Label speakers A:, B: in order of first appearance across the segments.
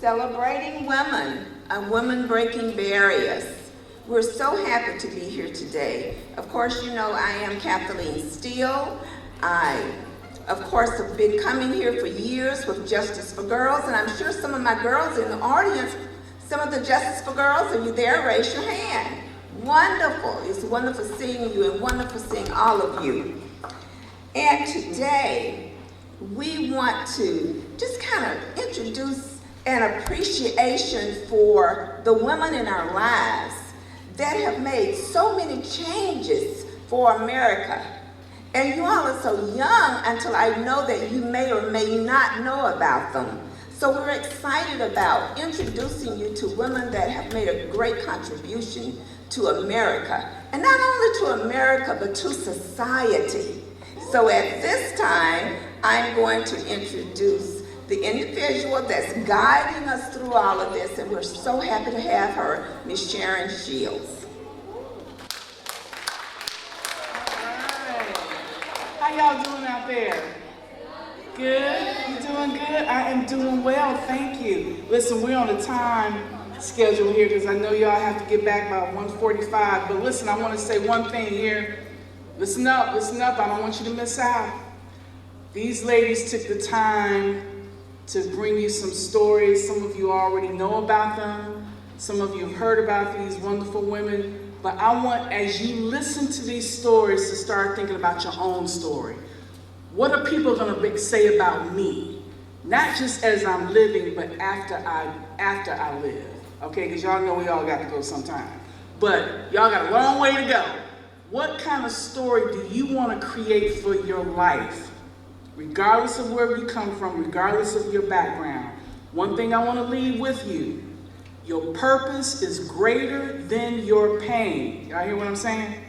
A: celebrating women and women breaking barriers. We're so happy to be here today. Of course, you know I am Kathleen Steele. I, of course, have been coming here for years with Justice for Girls, and I'm sure some of my girls in the audience, some of the Justice for Girls, are you there? Raise your hand. Wonderful. It's wonderful seeing you and wonderful seeing all of you. And today, we want to just kind of introduce an appreciation for the women in our lives that have made so many changes for America. And you all are so young until I know that you may or may not know about them. So we're excited about introducing you to women that have made a great contribution to America. And not only to America, but to society. So at this time, I'm going to introduce the individual that's guiding us through all of this, and we're so happy to have her, Ms. Sharon Shields.
B: How y'all doing out there? Good? You doing good? I am doing well, thank you. Listen, we're on a time schedule here because I know y'all have to get back by 1:45, but listen, I want to say one thing here. Listen up, I don't want you to miss out. These ladies took the time to bring you some stories. Some of you already know about them. Some of you have heard about these wonderful women. But I want, as you listen to these stories, to start thinking about your own story. What are people going to say about me? Not just as I'm living, but after I live. Okay, because y'all know we all got to go sometime. But y'all got a long way to go. What kind of story do you want to create for your life? Regardless of where you come from, regardless of your background. One thing I want to leave with you. Your purpose is greater than your pain. Y'all hear what I'm saying?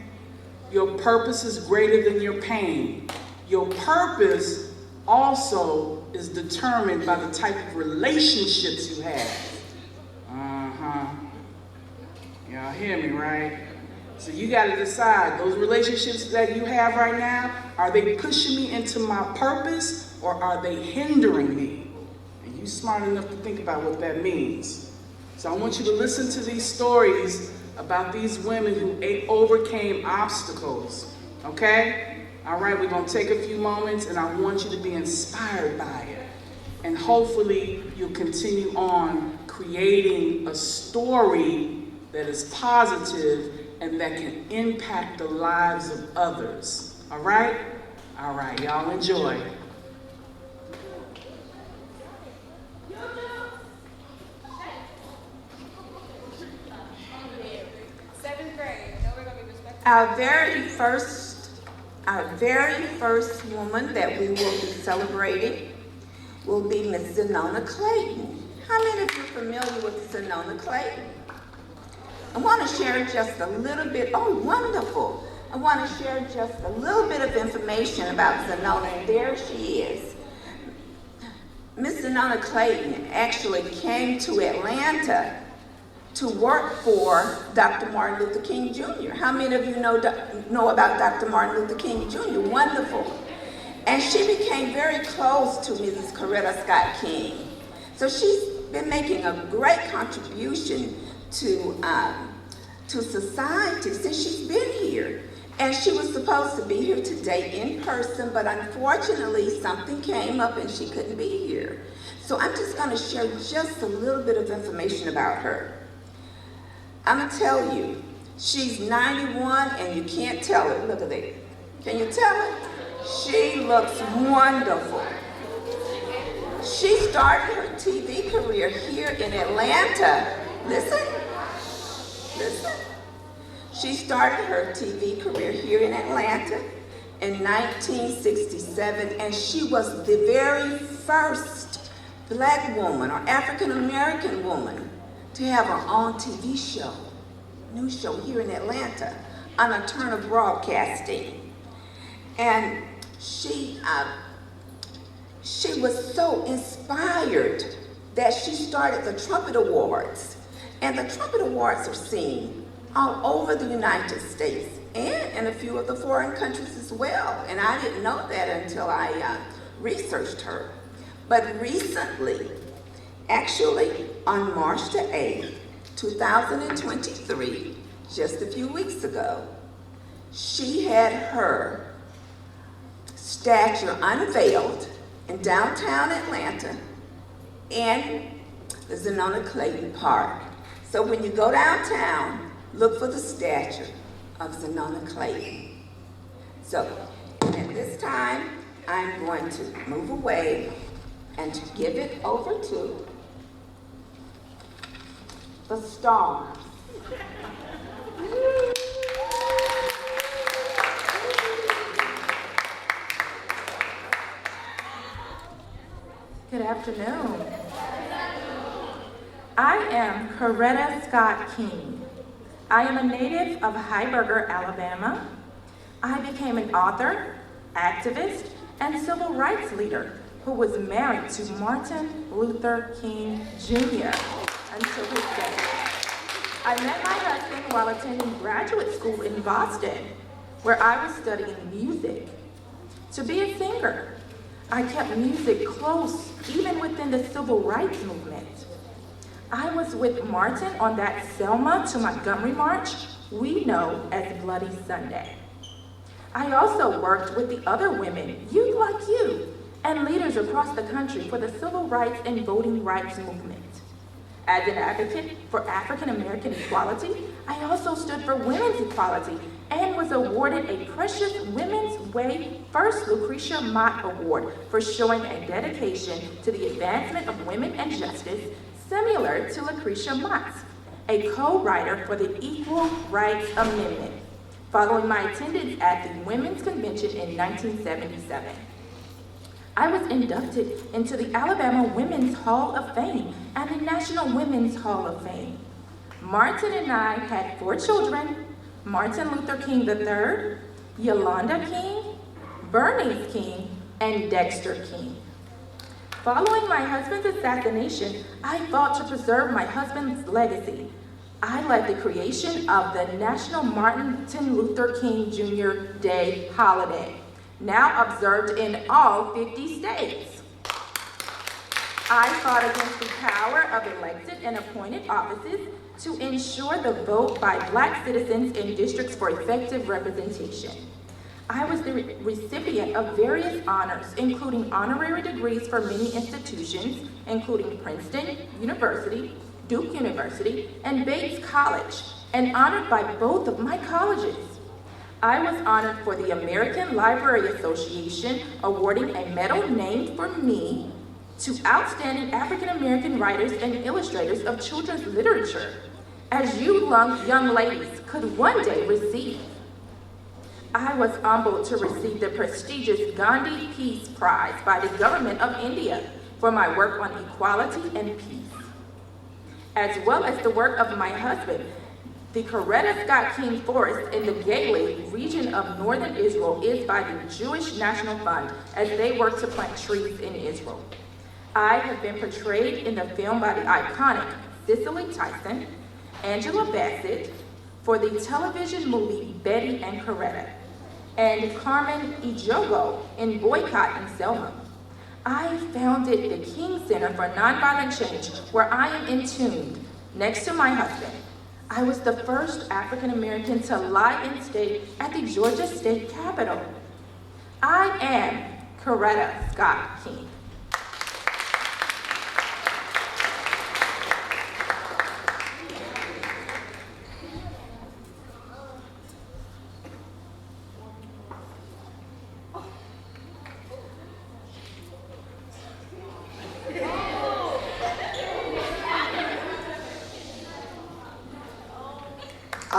B: Your purpose is greater than your pain. Your purpose also is determined by the type of relationships you have. Y'all hear me, right? So you got to decide, those relationships that you have right now, are they pushing me into my purpose or are they hindering me? And you smart enough to think about what that means. So I want you to listen to these stories about these women who overcame obstacles, okay? All right, we're going to take a few moments and I want you to be inspired by it. And hopefully you'll continue on creating a story that is positive and that can impact the lives of others. All right? All right, y'all enjoy.
A: Our very first woman that we will be celebrating will be Miss Zenona Clayton. How many of you are familiar with Zenona Clayton? I want to share just a little bit, oh wonderful. I want to share just a little bit of information about Zenona, and there she is. Miss Zenona Clayton actually came to Atlanta to work for Dr. Martin Luther King Jr. How many of you know about Dr. Martin Luther King Jr.? Wonderful. And she became very close to Mrs. Coretta Scott King. So she's been making a great contribution to society since she's been here. And she was supposed to be here today in person, but unfortunately something came up and she couldn't be here. So I'm just going to share just a little bit of information about her. I'm going to tell you, she's 91 and you can't tell it. Look at that. Can you tell it? She looks wonderful. She started her TV career here in Atlanta. Listen. She started her TV career here in Atlanta in 1967, and she was the very first Black woman or African American woman to have her own TV show, news show here in Atlanta on Turner Broadcasting. And she was so inspired that she started the Trumpet Awards. And the Trumpet Awards are seen all over the United States and in a few of the foreign countries as well. And I didn't know that until I researched her. But recently, Actually, on March the 8th, 2023, just a few weeks ago, she had her statue unveiled in downtown Atlanta in the Zenona Clayton Park. So when you go downtown, look for the statue of Zenona Clayton. So at this time, I'm going to move away and to give it over to the stars.
C: Good afternoon. I am Coretta Scott King. I am a native of Heiberger, Alabama. I became an author, activist, and civil rights leader who was married to Martin Luther King Jr. until his death. I met my husband while attending graduate school in Boston, where I was studying music. To be a singer, I kept music close, even within the civil rights movement. I was with Martin on that Selma to Montgomery march we know as Bloody Sunday. I also worked with the other women, youth like you, and leaders across the country for the civil rights and voting rights movement. As an advocate for African American equality, I also stood for women's equality and was awarded a Precious Women's Way First Lucretia Mott Award for showing a dedication to the advancement of women and justice similar to Lucretia Mott's, a co-writer for the Equal Rights Amendment, following my attendance at the Women's Convention in 1977. I was inducted into the Alabama Women's Hall of Fame and the National Women's Hall of Fame. Martin and I had 4 children: Martin Luther King III, Yolanda King, Bernice King, and Dexter King. Following my husband's assassination, I fought to preserve my husband's legacy. I led the creation of the National Martin Luther King Jr. Day holiday, now observed in all 50 states. I fought against the power of elected and appointed offices to ensure the vote by Black citizens in districts for effective representation. I was the recipient of various honors, including honorary degrees for many institutions, including Princeton University, Duke University, and Bates College, and honored by both of my colleges. I was honored for the American Library Association awarding a medal named for me to outstanding African American writers and illustrators of children's literature, as you young ladies could one day receive. I was humbled to receive the prestigious Gandhi Peace Prize by the government of India for my work on equality and peace, as well as the work of my husband. The Coretta Scott King Forest in the Galilee region of northern Israel is by the Jewish National Fund as they work to plant trees in Israel. I have been portrayed in the film by the iconic Cicely Tyson, Angela Bassett, for the television movie Betty and Coretta, and Carmen Ejogo in Boycott in Selma. I founded the King Center for Nonviolent Change, where I am entombed next to my husband. I was the first African American to lie in state at the Georgia State Capitol. I am Coretta Scott King.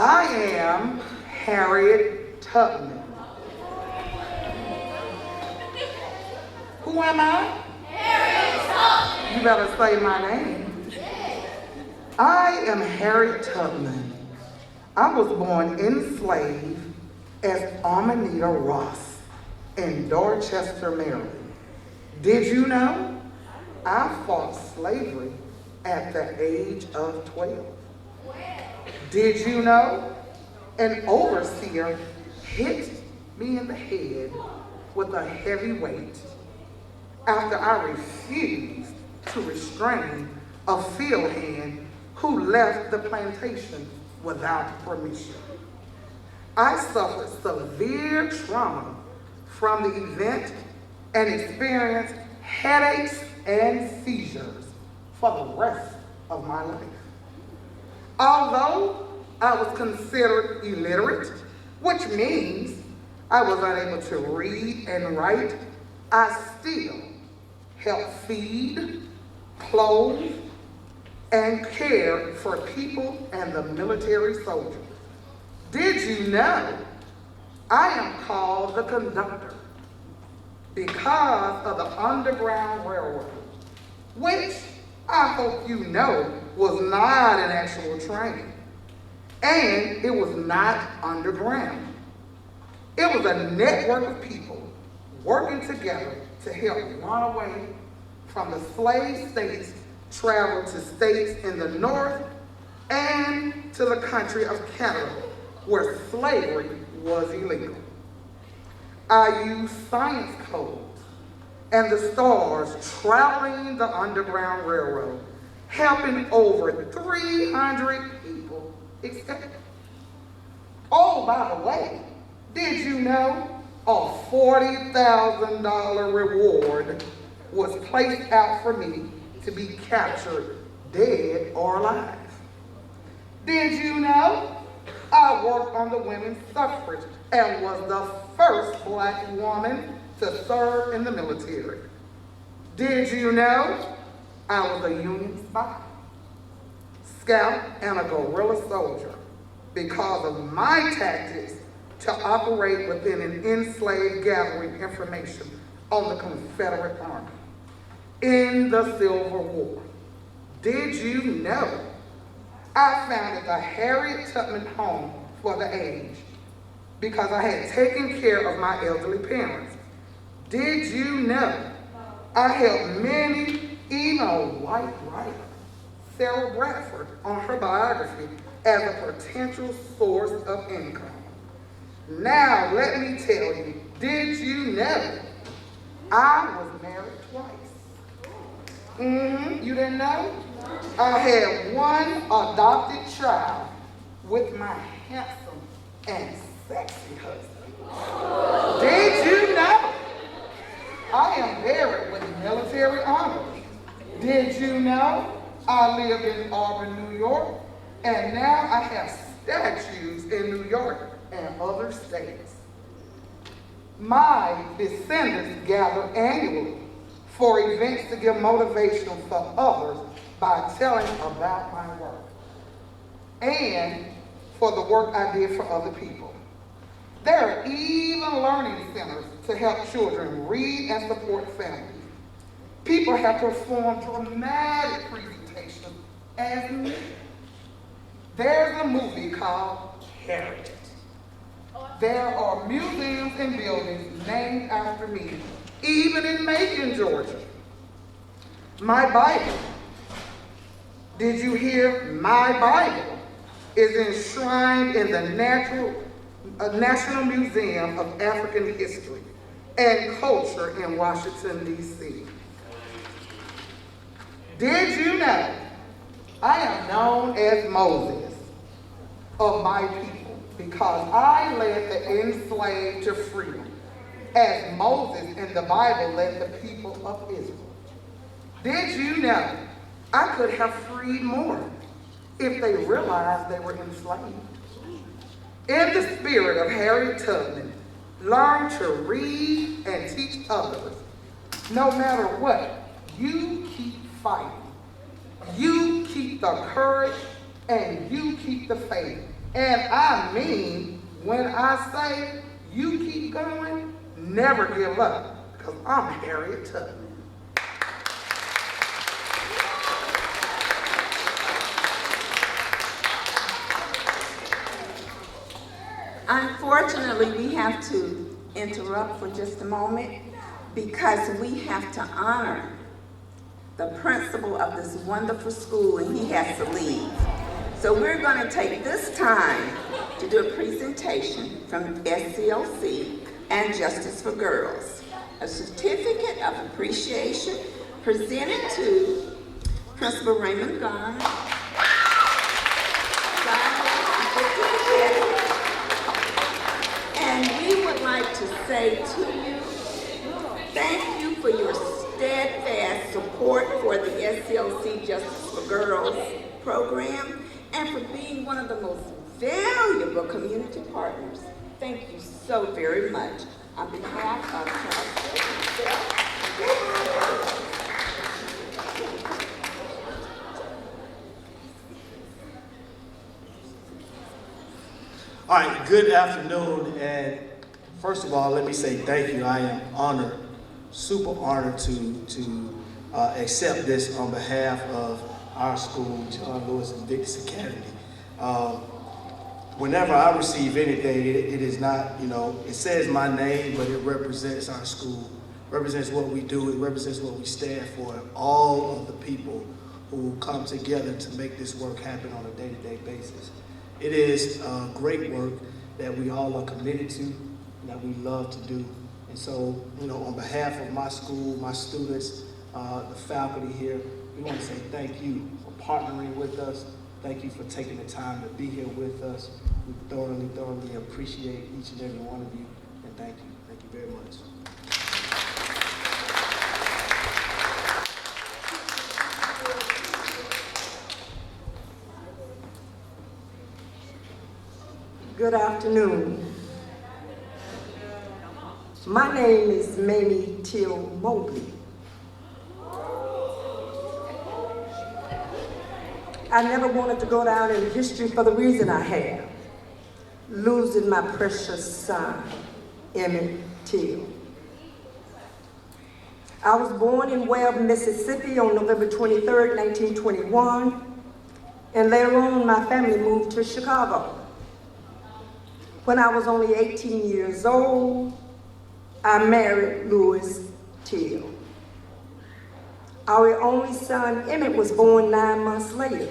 D: I am Harriet Tubman. Who am I? Harriet Tubman. You better say my name. I am Harriet Tubman. I was born enslaved as Amanita Ross in Dorchester, Maryland. Did you know I fought slavery at the age of 12? Did you know an overseer hit me in the head with a heavy weight after I refused to restrain a field hand who left the plantation without permission. I suffered severe trauma from the event and experienced headaches and seizures for the rest of my life. Although I was considered illiterate, which means I was unable to read and write, I still helped feed, clothe, and care for people and the military soldiers. Did you know I am called the conductor because of the Underground Railroad, which I hope you know was not an actual train, and it was not underground. It was a network of people working together to help run away from the slave states, travel to states in the north, and to the country of Canada, where slavery was illegal. I used science codes and the stars traveling the Underground Railroad, helping over 300 people escape. Oh, by the way, did you know a $40,000 reward was placed out for me to be captured dead or alive? Did you know I worked on the women's suffrage and was the first Black woman to serve in the military? Did you know I was a Union spy, scout, and a guerrilla soldier because of my tactics to operate within an enslaved gathering information on the Confederate Army in the Civil War? Did you know I founded the Harriet Tubman Home for the Aged because I had taken care of my elderly parents? Did you know I helped many, even a white writer, Sarah Bradford, on her biography as a potential source of income? Now, let me tell you, did you know I was married twice? You didn't know? I had one adopted child with my handsome and sexy husband. Did you know I am buried with military honors? Did you know I live in Auburn, New York, and now I have statues in New York and other states? My descendants gather annually for events to give motivation for others by telling about my work and for the work I did for other people. There are even learning centers to help children read and support families. People have performed dramatic presentations as me. There's a movie called Harriet. There are museums and buildings named after me, even in Macon, Georgia. My Bible, did you hear? My Bible is enshrined in the National Museum of African History and Culture in Washington, D.C. Did you know I am known as Moses of my people because I led the enslaved to freedom, as Moses in the Bible led the people of Israel? Did you know I could have freed more if they realized they were enslaved? In the spirit of Harriet Tubman, learn to read and teach others. No matter what, you keep fighting. You keep the courage and you keep the faith. And I mean, when I say you keep going, never give up, because I'm Harriet Tubman.
A: Unfortunately, we have to interrupt for just a moment because we have to honor the principal of this wonderful school, and he has to leave. So we're going to take this time to do a presentation from SCLC and Justice for Girls, a certificate of appreciation presented to Principal Raymond Garn, and we would like to say to you, thank you for your steadfast support for the SCLC Justice for Girls program and for being one of the most valuable community partners. Thank you so very much. On behalf of Charles.
E: All right, good afternoon, and first of all, let me say thank you. I am honored, super honored to accept this on behalf of our school, John Lewis Invictus Academy. Whenever I receive anything, it is not, it says my name, but it represents our school, represents what we do, it represents what we stand for, and all of the people who come together to make this work happen on a day-to-day basis. It is great work that we all are committed to, and that we love to do. And so, on behalf of my school, my students, the faculty here, we want to say thank you for partnering with us. Thank you for taking the time to be here with us. We thoroughly appreciate each and every one of you, and thank you. Thank you very much.
F: Good afternoon. My name is Mamie Till Mobley. I never wanted to go down in history for the reason I have, losing my precious son, Emmett Till. I was born in Webb, Mississippi on November 23rd, 1921, and later on my family moved to Chicago. When I was only 18 years old, I married Lewis Till. Our only son, Emmett, was born 9 months later.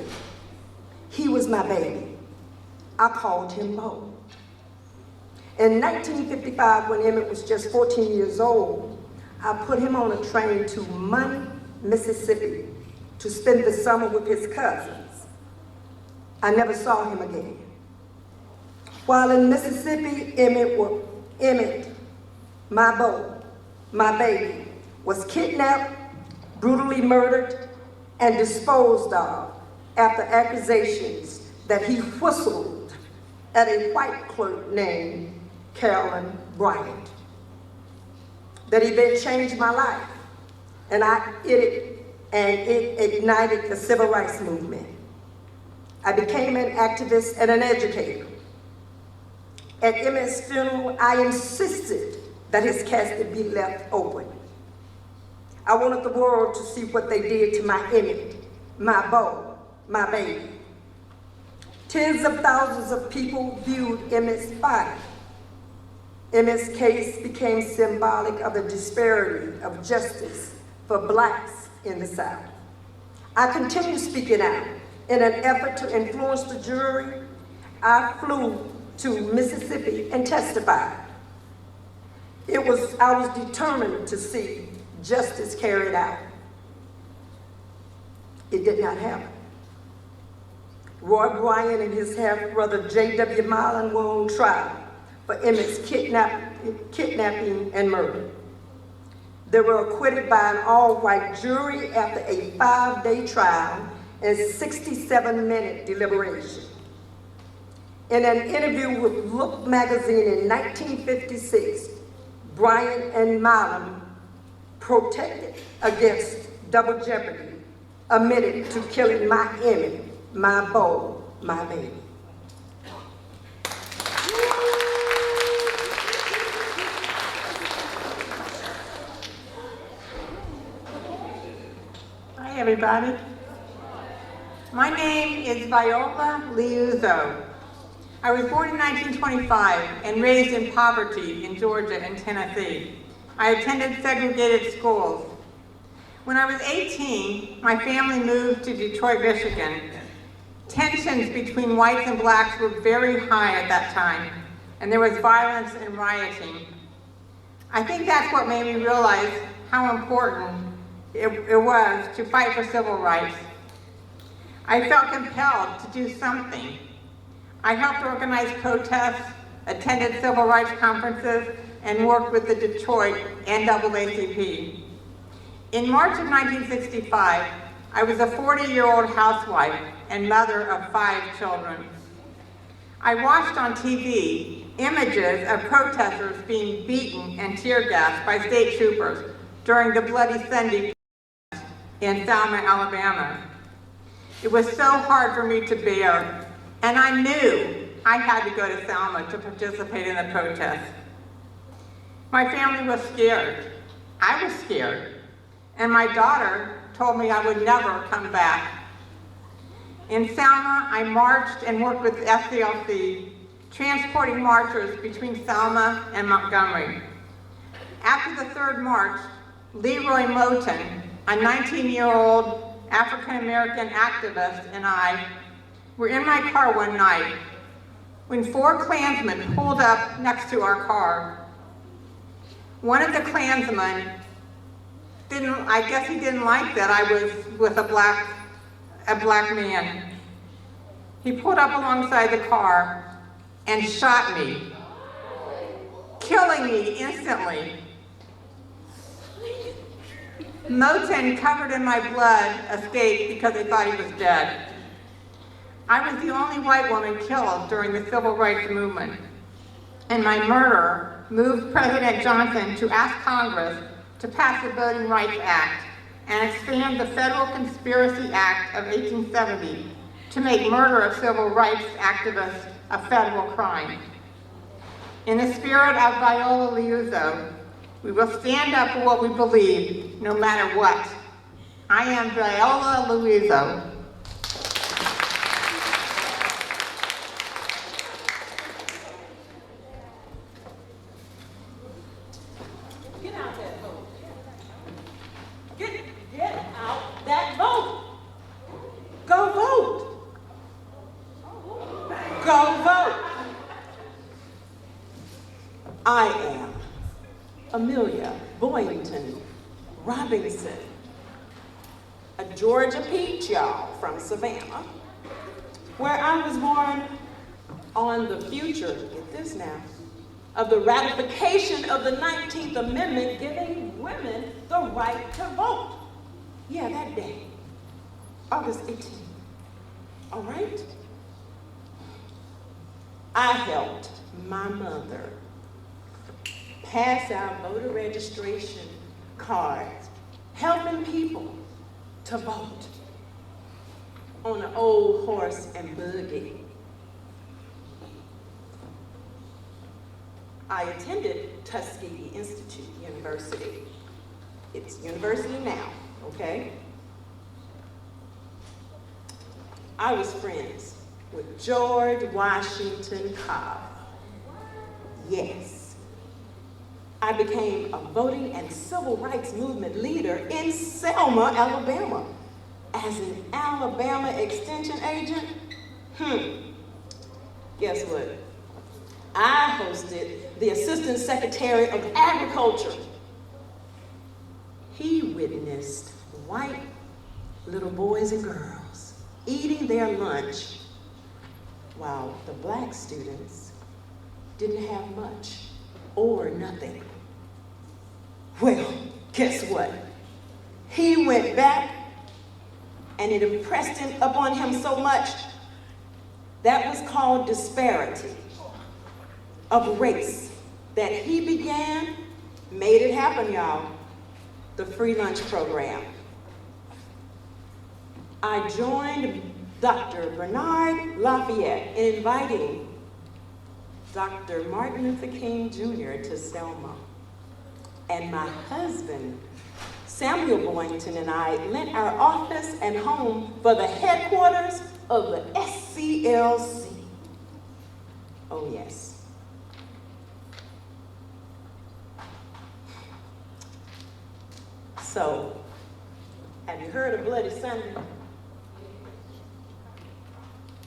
F: He was my baby. I called him Bo. In 1955, when Emmett was just 14 years old, I put him on a train to Money, Mississippi, to spend the summer with his cousins. I never saw him again. While in Mississippi, Emmett, my Bo, my baby, was kidnapped, brutally murdered, and disposed of after accusations that he whistled at a white clerk named Carolyn Bryant. That event changed my life, and it ignited the civil rights movement. I became an activist and an educator. At Emmett's funeral, I insisted that his casket be left open. I wanted the world to see what they did to my Emmett, my Bo, my baby. Tens of thousands of people viewed Emmett's body. Emmett's case became symbolic of the disparity of justice for blacks in the South. I continue speaking out. In an effort to influence the jury, I flew to Mississippi and testified. I was determined to see justice carried out. It did not happen. Roy Bryant and his half-brother J.W. Marlin were on trial for Emmett's kidnapping and murder. They were acquitted by an all-white jury after a 5-day trial and 67-minute deliberation. In an interview with Look magazine in 1956, Bryant and Marlin protested against double jeopardy, admitted to killing my Emmett, my Bo, my baby.
G: Hi, everybody. My name is Viola Liuzzo. I was born in 1925 and raised in poverty in Georgia and Tennessee. I attended segregated schools. When I was 18, my family moved to Detroit, Michigan. Tensions between whites and blacks were very high at that time, and there was violence and rioting. I think that's what made me realize how important it was to fight for civil rights I felt compelled to do something. I helped organize protests, attended civil rights conferences, and worked with the Detroit NAACP. In March of 1965, I was a 40-year-old housewife and mother of 5 children. I watched on TV images of protesters being beaten and tear gassed by state troopers during the Bloody Sunday in Selma, Alabama. It was so hard for me to bear, and I knew I had to go to Selma to participate in the protest. My family was scared. I was scared, and my daughter told me I would never come back. In Selma, I marched and worked with SCLC, transporting marchers between Selma and Montgomery. After the 3rd march, Leroy Moten, a 19-year-old African-American activist, and I were in my car one night when 4 Klansmen pulled up next to our car. One of the Klansmen I guess he didn't like that I was with a black man. He pulled up alongside the car and shot me, killing me instantly. Moten, covered in my blood, escaped because they thought he was dead. I was the only white woman killed during the civil rights movement, and my murder moved President Johnson to ask Congress to pass the Voting Rights Act and expand the Federal Conspiracy Act of 1870 to make murder of civil rights activists a federal crime. In the spirit of Viola Liuzzo, we will stand up for what we believe, no matter what. I am Viola Liuzzo.
H: I am Amelia Boynton Robinson, a Georgia peach, y'all, from Savannah, where I was born on the future, get this now, of the ratification of the 19th Amendment giving women the right to vote. Yeah, that day, August 18th, all right? I helped my mother pass out voter registration cards, helping people to vote on an old horse and buggy. I attended Tuskegee Institute University. It's university now, okay? I was friends with George Washington Cobb. Yes. I became a voting and civil rights movement leader in Selma, Alabama. As an Alabama extension agent, guess what? I hosted the Assistant Secretary of Agriculture. He witnessed white little boys and girls eating their lunch while the black students didn't have much or nothing. Well, guess what? He went back and it impressed upon him so much. That was called disparity of race that he began, made it happen, y'all, the free lunch program. I joined Dr. Bernard Lafayette in inviting Dr. Martin Luther King Jr. to Selma. And my husband, Samuel Boynton, and I lent our office and home for the headquarters of the SCLC. Oh yes. So, have you heard of Bloody Sunday?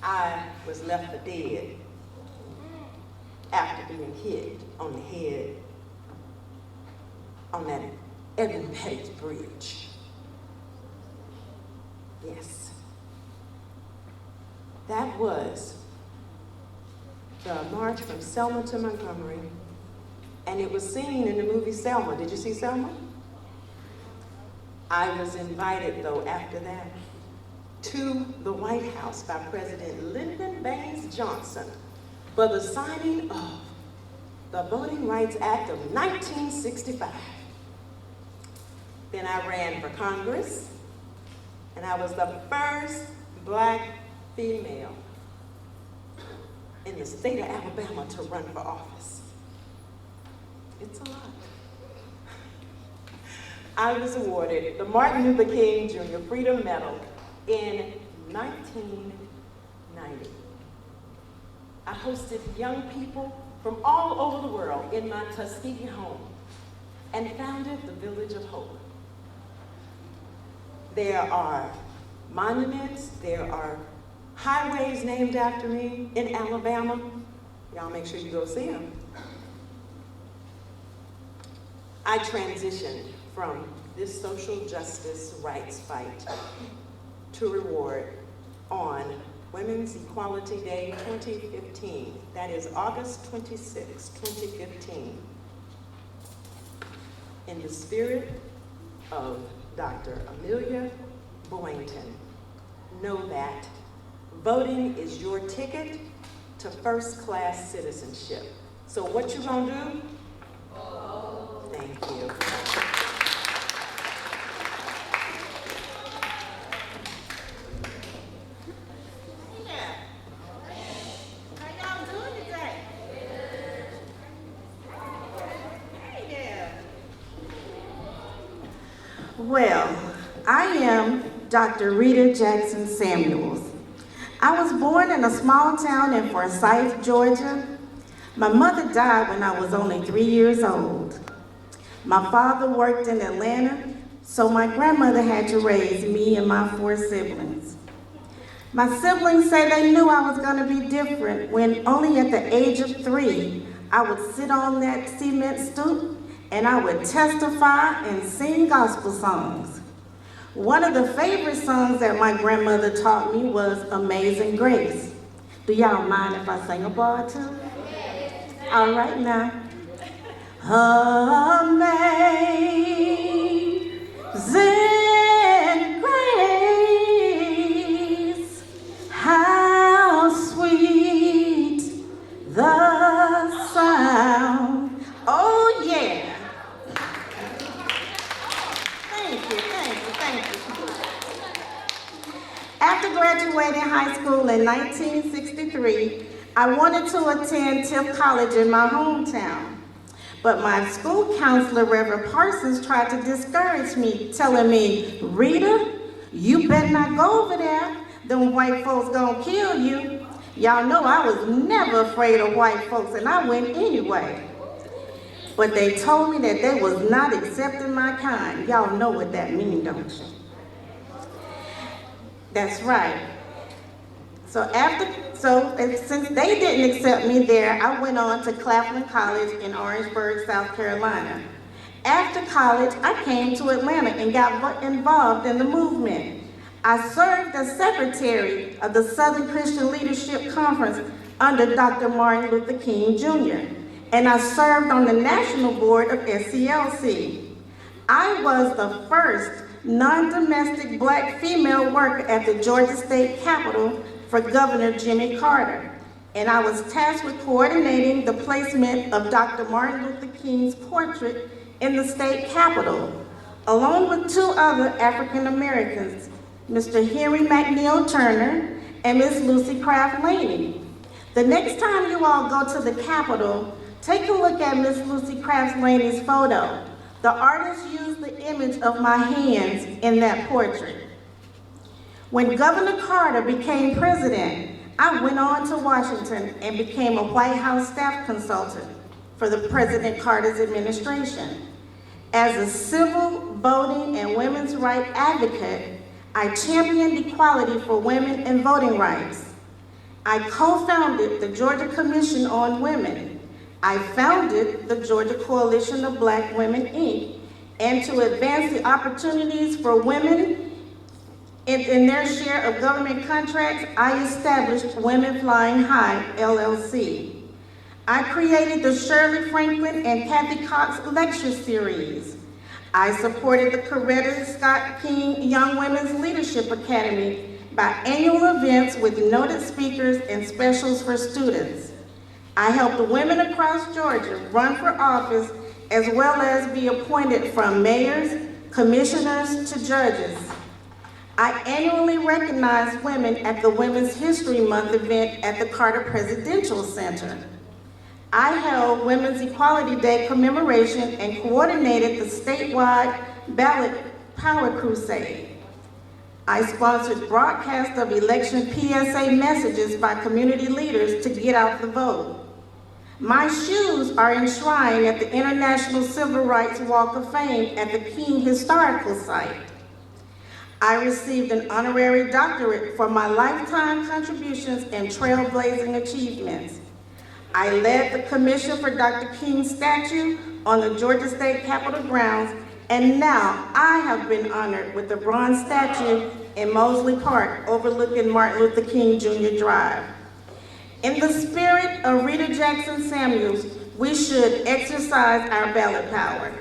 H: I was left for dead after being hit on the head on that Evan Pettit Bridge. Yes. That was the march from Selma to Montgomery, and it was seen in the movie Selma. Did you see Selma? I was invited, though, after that, to the White House by President Lyndon Baines Johnson for the signing of the Voting Rights Act of 1965. Then I ran for Congress, and I was the first Black female in the state of Alabama to run for office. It's a lot. I was awarded the Martin Luther King Jr. Freedom Medal in 1990. I hosted young people from all over the world in my Tuskegee home and founded the Village of Hope. There are monuments, there are highways named after me in Alabama. Y'all make sure you go see them. I transitioned from this social justice rights fight to reward on Women's Equality Day 2015. That is August 26, 2015. In the spirit of Dr. Amelia Boynton, know that voting is your ticket to first-class citizenship. So what you gonna do? Thank you.
I: Well, I am Dr. Rita Jackson Samuels. I was born in a small town in Forsyth, Georgia. My mother died when I was only 3 years old. My father worked in Atlanta, so my grandmother had to raise me and my 4 siblings. My siblings say they knew I was gonna be different when only at the age of 3, I would sit on that cement stoop and I would testify and sing gospel songs. One of the favorite songs that my grandmother taught me was Amazing Grace. Do y'all mind if I sing a bar too? All right now. Amazing grace, how sweet the sound. Oh yeah. Thank you. After graduating high school in 1963, I wanted to attend Tift College in my hometown. But my school counselor, Reverend Parsons, tried to discourage me, telling me, Rita, you better not go over there. Them white folks gonna kill you. Y'all know I was never afraid of white folks, and I went anyway. But they told me that they was not accepting my kind. Y'all know what that means, don't you? That's right. Since they didn't accept me there, I went on to Claflin College in Orangeburg, South Carolina. After college, I came to Atlanta and got involved in the movement. I served as secretary of the Southern Christian Leadership Conference under Dr. Martin Luther King Jr., and I served on the national board of SCLC. I was the first non-domestic Black female worker at the Georgia State Capitol for Governor Jimmy Carter, and I was tasked with coordinating the placement of Dr. Martin Luther King's portrait in the state capitol, along with 2 other African Americans, Mr. Henry McNeil Turner and Miss Lucy Craft Laney. The next time you all go to the Capitol, take a look at Miss Lucy Craft Laney's photo. The artist used the image of my hands in that portrait. When Governor Carter became president, I went on to Washington and became a White House staff consultant for the President Carter's administration. As a civil, voting, and women's rights advocate, I championed equality for women and voting rights. I co-founded the Georgia Commission on Women. I founded the Georgia Coalition of Black Women, Inc., and to advance the opportunities for women In their share of government contracts, I established Women Flying High, LLC. I created the Shirley Franklin and Kathy Cox Lecture Series. I supported the Coretta Scott King Young Women's Leadership Academy by annual events with noted speakers and specials for students. I helped women across Georgia run for office as well as be appointed from mayors, commissioners to judges. I annually recognize women at the Women's History Month event at the Carter Presidential Center. I held Women's Equality Day commemoration and coordinated the statewide ballot power crusade. I sponsored broadcast of election PSA messages by community leaders to get out the vote. My shoes are enshrined at the International Civil Rights Walk of Fame at the King Historical Site. I received an honorary doctorate for my lifetime contributions and trailblazing achievements. I led the commission for Dr. King's statue on the Georgia State Capitol grounds, and now I have been honored with the bronze statue in Mosley Park overlooking Martin Luther King Jr. Drive. In the spirit of Rita Jackson Samuels, we should exercise our ballot power.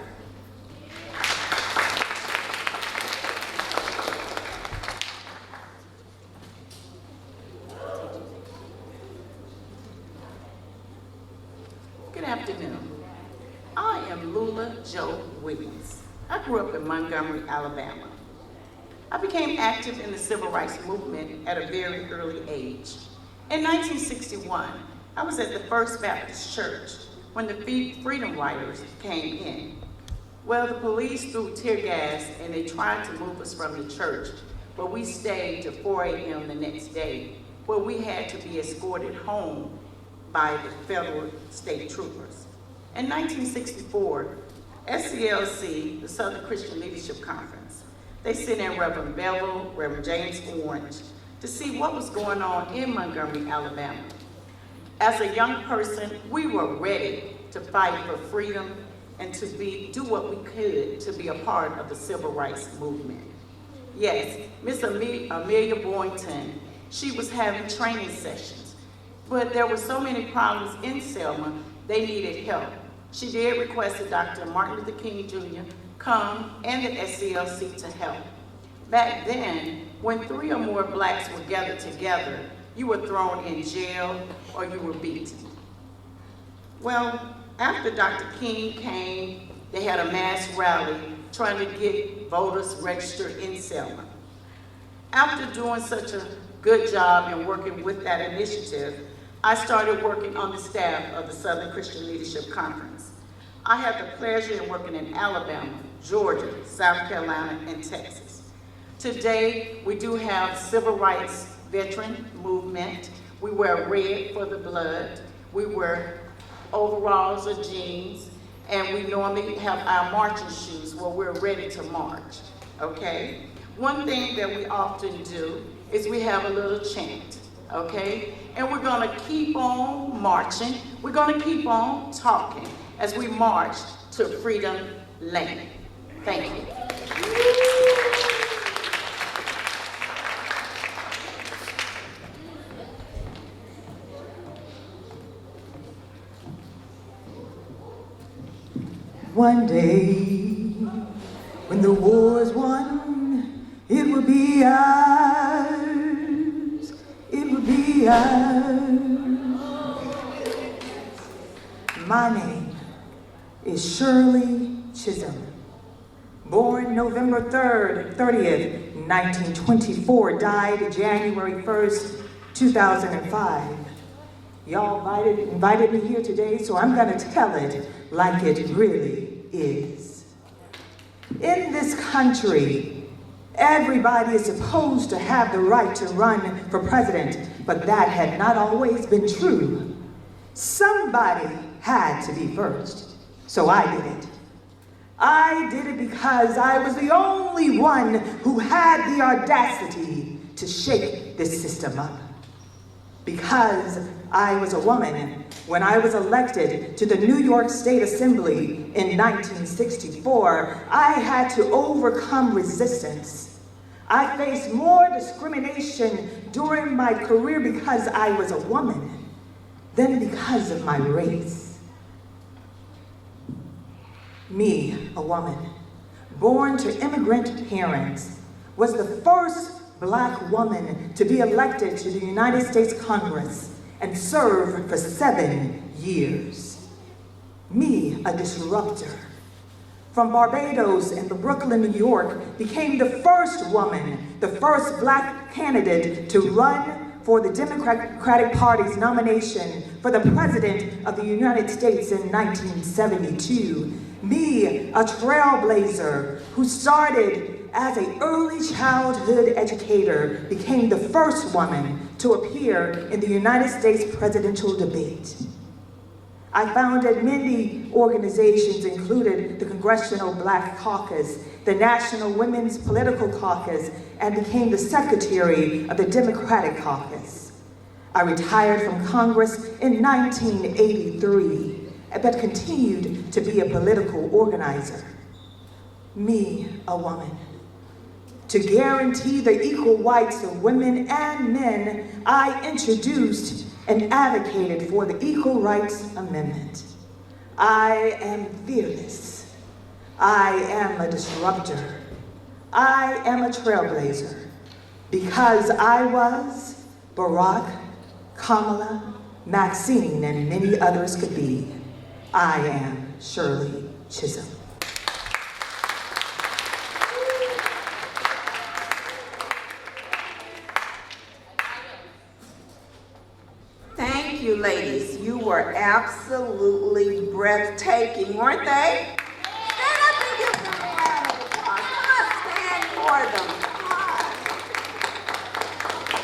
J: Good afternoon. I am Lula Jo Williams. I grew up in Montgomery, Alabama. I became active in the civil rights movement at a very early age. In 1961, I was at the First Baptist Church when the Freedom Riders came in. Well, the police threw tear gas and they tried to move us from the church, but we stayed till 4 a.m. the next day, where we had to be escorted home by the federal state troopers. In 1964, SCLC, the Southern Christian Leadership Conference, they sent in Reverend Bevel, Reverend James Orange, to see what was going on in Montgomery, Alabama. As a young person, we were ready to fight for freedom and to do what we could to be a part of the civil rights movement. Yes, Miss Amelia Boynton, she was having training sessions, but there were so many problems in Selma, they needed help. She did request that Dr. Martin Luther King Jr. come and the SCLC to help. Back then, when 3 or more blacks were gathered together, you were thrown in jail or you were beaten. Well, after Dr. King came, they had a mass rally trying to get voters registered in Selma. After doing such a good job in working with that initiative, I started working on the staff of the Southern Christian Leadership Conference. I had the pleasure of working in Alabama, Georgia, South Carolina, and Texas. Today, we do have civil rights veteran movement. We wear red for the blood. We wear overalls or jeans, and we normally have our marching shoes where we're ready to march, okay? One thing that we often do is we have a little chant, okay? And we're gonna keep on marching. We're gonna keep on talking as we march to Freedom Lane. Thank you.
D: One day, when the war's won, it will be ours. It will be ours. My name is Shirley Chisholm. Born November 30th, 1924, died January 1st, 2005. Y'all invited me here today, so I'm gonna tell it like it really is. In this country, everybody is supposed to have the right to run for president, but that had not always been true. Somebody had to be first, so I did it. I did it because I was the only one who had the audacity to shake this system up. Because I was a woman when I was elected to the New York State Assembly in 1964, I had to overcome resistance. I faced more discrimination during my career because I was a woman than because of my race. Me, a woman, born to immigrant parents, was the first Black woman to be elected to the United States Congress and serve for 7 years. Me, a disruptor, from Barbados and Brooklyn, New York, became the first woman, the first Black candidate to run for the Democratic Party's nomination for the President of the United States in 1972. Me, a trailblazer who started as an early childhood educator, became the first woman to appear in the United States presidential debate. I founded many organizations, including the Congressional Black Caucus, the National Women's Political Caucus, and became the secretary of the Democratic Caucus. I retired from Congress in 1983, but continued to be a political organizer. Me, a woman. To guarantee the equal rights of women and men, I introduced and advocated for the Equal Rights Amendment. I am fearless. I am a disruptor. I am a trailblazer because I was Barack, Kamala, Maxine, and many others could be. I am Shirley Chisholm.
A: Thank you, ladies. You were absolutely breathtaking, weren't they? Stand up and give them a round of applause. Come on, stand for them. Come on.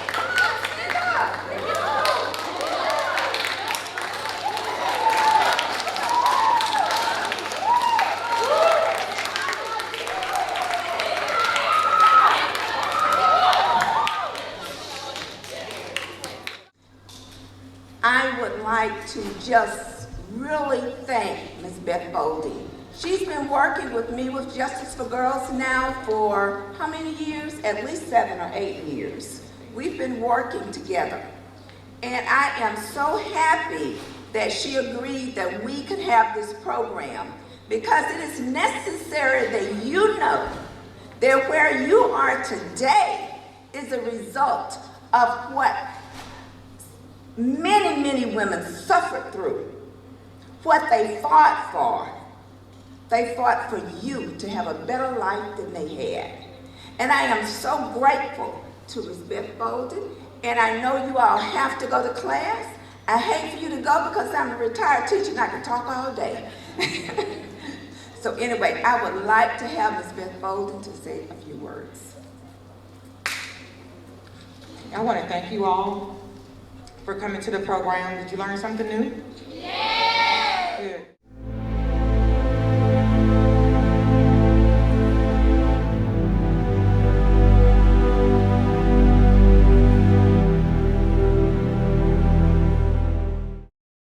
A: Come on, stand up. I would like to just really thank Ms. Beth Boldy. She's been working with me with Justice for Girls now for how many years? At least 7 or 8 years. We've been working together. And I am so happy that she agreed that we could have this program because it is necessary that you know that where you are today is a result of what many, many women suffered through, what they fought for. They fought for you to have a better life than they had. And I am so grateful to Ms. Beth Bolden, and I know you all have to go to class. I hate for you to go because I'm a retired teacher and I can talk all day. So anyway, I would like to have Ms. Beth Bolden to say a few words.
C: I want to thank you all for coming to the program. Did you learn something new?